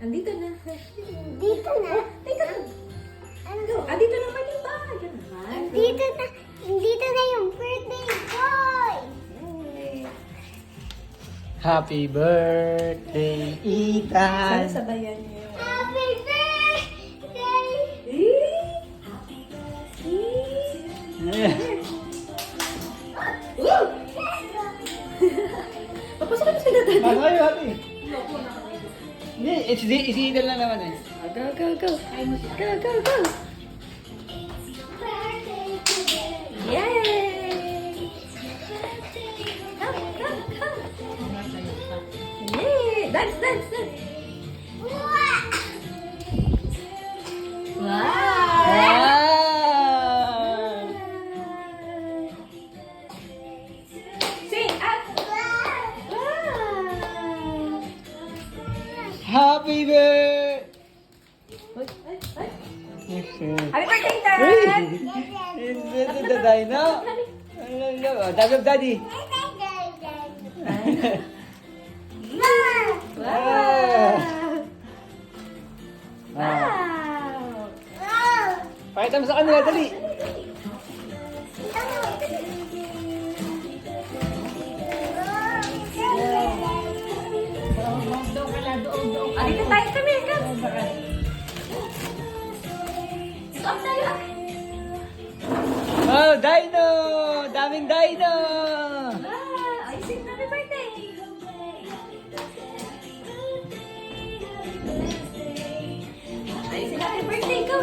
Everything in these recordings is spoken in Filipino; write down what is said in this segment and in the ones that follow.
Andito na. Dito na. Dito na. Ano? Andito naman yung bahay. Dito na yung birthday boy. Happy birthday, Sana Ethan! sabayan niyo. Happy birthday. Papasok ka na sila dati. Ano kayo, ate? Hindi, si Ethan lang naman eh. Go, go, go. Go, go, go. Yay! Come, come, come. Yay! Dance, dance, dance. Wow! Wow! Sing out! Wow! Happy birthday! Ay, ay, ay. Okay. Happy birthday, Dad! This is the dino. Dad of Daddy. Wow! Ah. Wow! Pakita mo sa kanila, dali. Ah, dito tayo kami. Stop tayo. Oh, dino! Daming dino! Ah, ay, sing happy birthday. Ay, sing happy birthday. Go.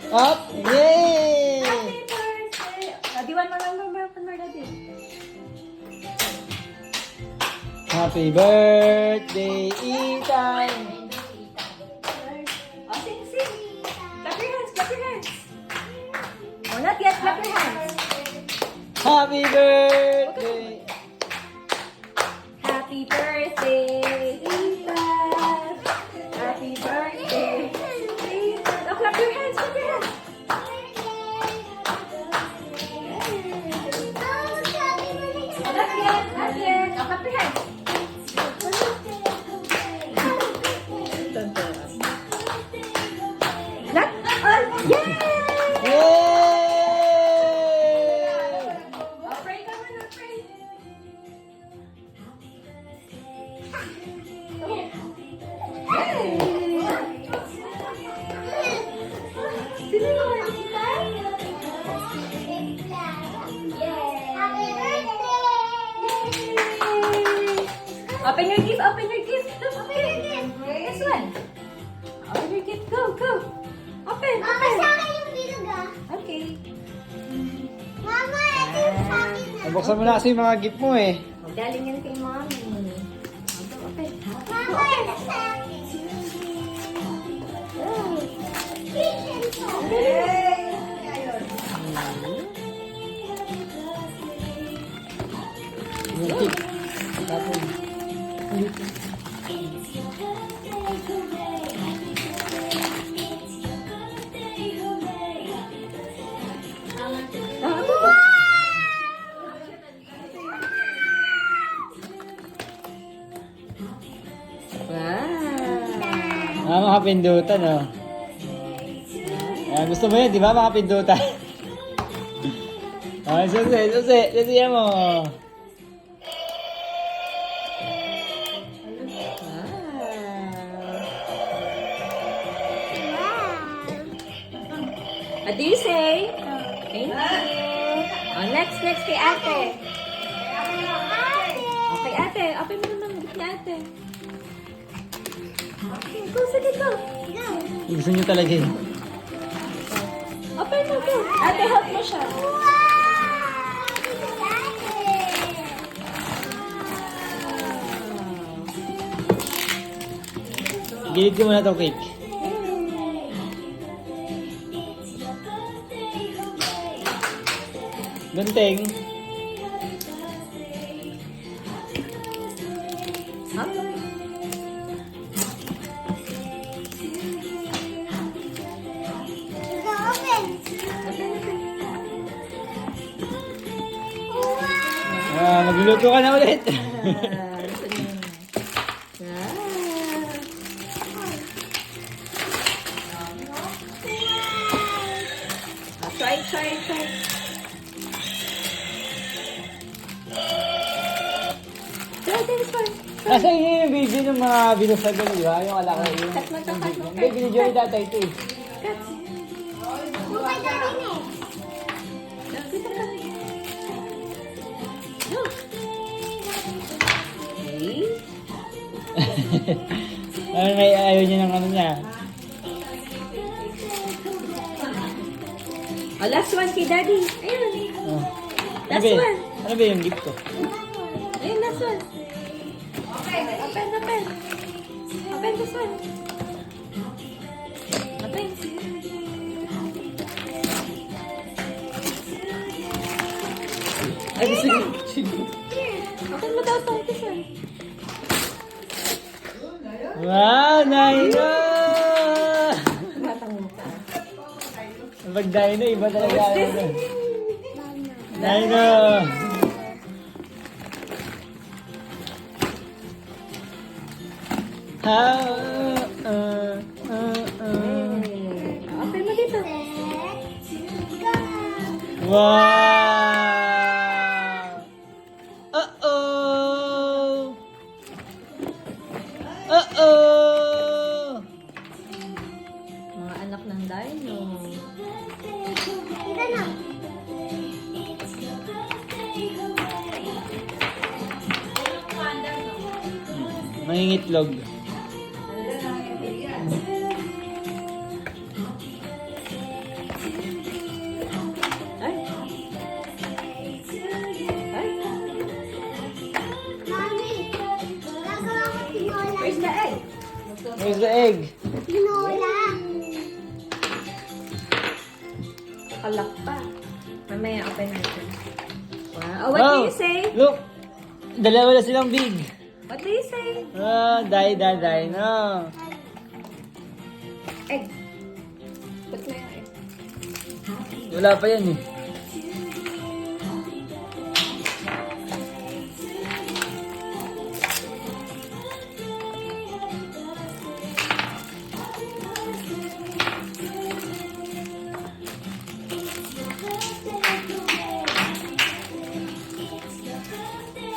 Up! Yay! Happy birthday. Diwan mo lang mo daddy. Happy birthday, Ethan! Oh, sing, sing. Clap your hands, clap your hands. Oh, not yet, clap your hands. Happy birthday! Happy birthday, Ethan. Happy birthday, Ethan. Oh, clap your hands, clap your hands. Oh, not yet, not yet. Oh, clap your hands. Not, oh, yay! Yay! Oh, pray ka muna, pray. Sino yung Open your gift, open your gift. Open your gift. This one. Open your gift. Go, go. Open, Mama, open. sa akin yung bilog ah. Okay. Mama, ito yung sa akin ah. Nabuksan mo na kasi yung mga gift mo eh. Magaling yan kay mommy. Open. Mama, ito sa akin. Yung gift. Tapos, Wow. makapindutan oh. Ayan, gusto mo yun, di ba? Makapindutan. Ay, susi mo. What do you say? Thank you. Oh, next kay ate. Okay, ate. Open mo naman. Gift ni ate. Okay, go. Sige, go. Gusto niyo talaga eh. Open mo, go. Ate, help mo siya. Gilid ko muna itong cake. Gunting. Huh? Open. Magluluto ka na ulit. Try. Try this one. Nasa inyo yung video ng mga binusag ko, di ba? Yung alakay yun. Cut mo to, cut mo. Hindi, binidyo ni tatay ito eh. Cut. Yung kay Daddy na eh. Dito ka. No. Okay. Ayaw niya ng ano niya. Oh, last one kay Daddy. Ayun. Oh. Last Ano ba, one. ano ba yung gift ko? Ayun, last one. Open. Open this one. Open. Ay, sige. Open mo daw to. This one. Wow, Naino! Batang mukha. Pag Naino, iba talaga. What's this? Naino! Open mo dito. Wow! Uh-oh! Uh-oh! Mga anak ng dino. Ito na. Mangingitlog. Ay. Ay. Mami, gagawa ko tinola. Where's the egg? Where's the egg? Tinola. Kalak pa. Mamaya open natin. Wow. Oh, what do you say? Look! Dalawa na silang big. What do you say? Die, no. Egg. Put mo yung egg. Wala pa yan eh.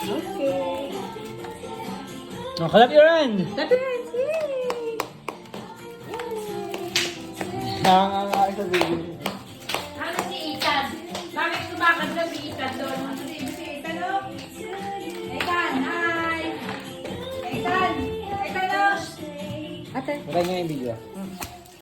Okay. Oh, clap your hand! Clap your hands. Yay! Nakakakain sa video. Ano si Ethan? Bakit tumakad na si Ethan doon? Si Ethan, oh. Ethan, hi! Ethan! Ethan, oh. Ate. Wala niya yung video.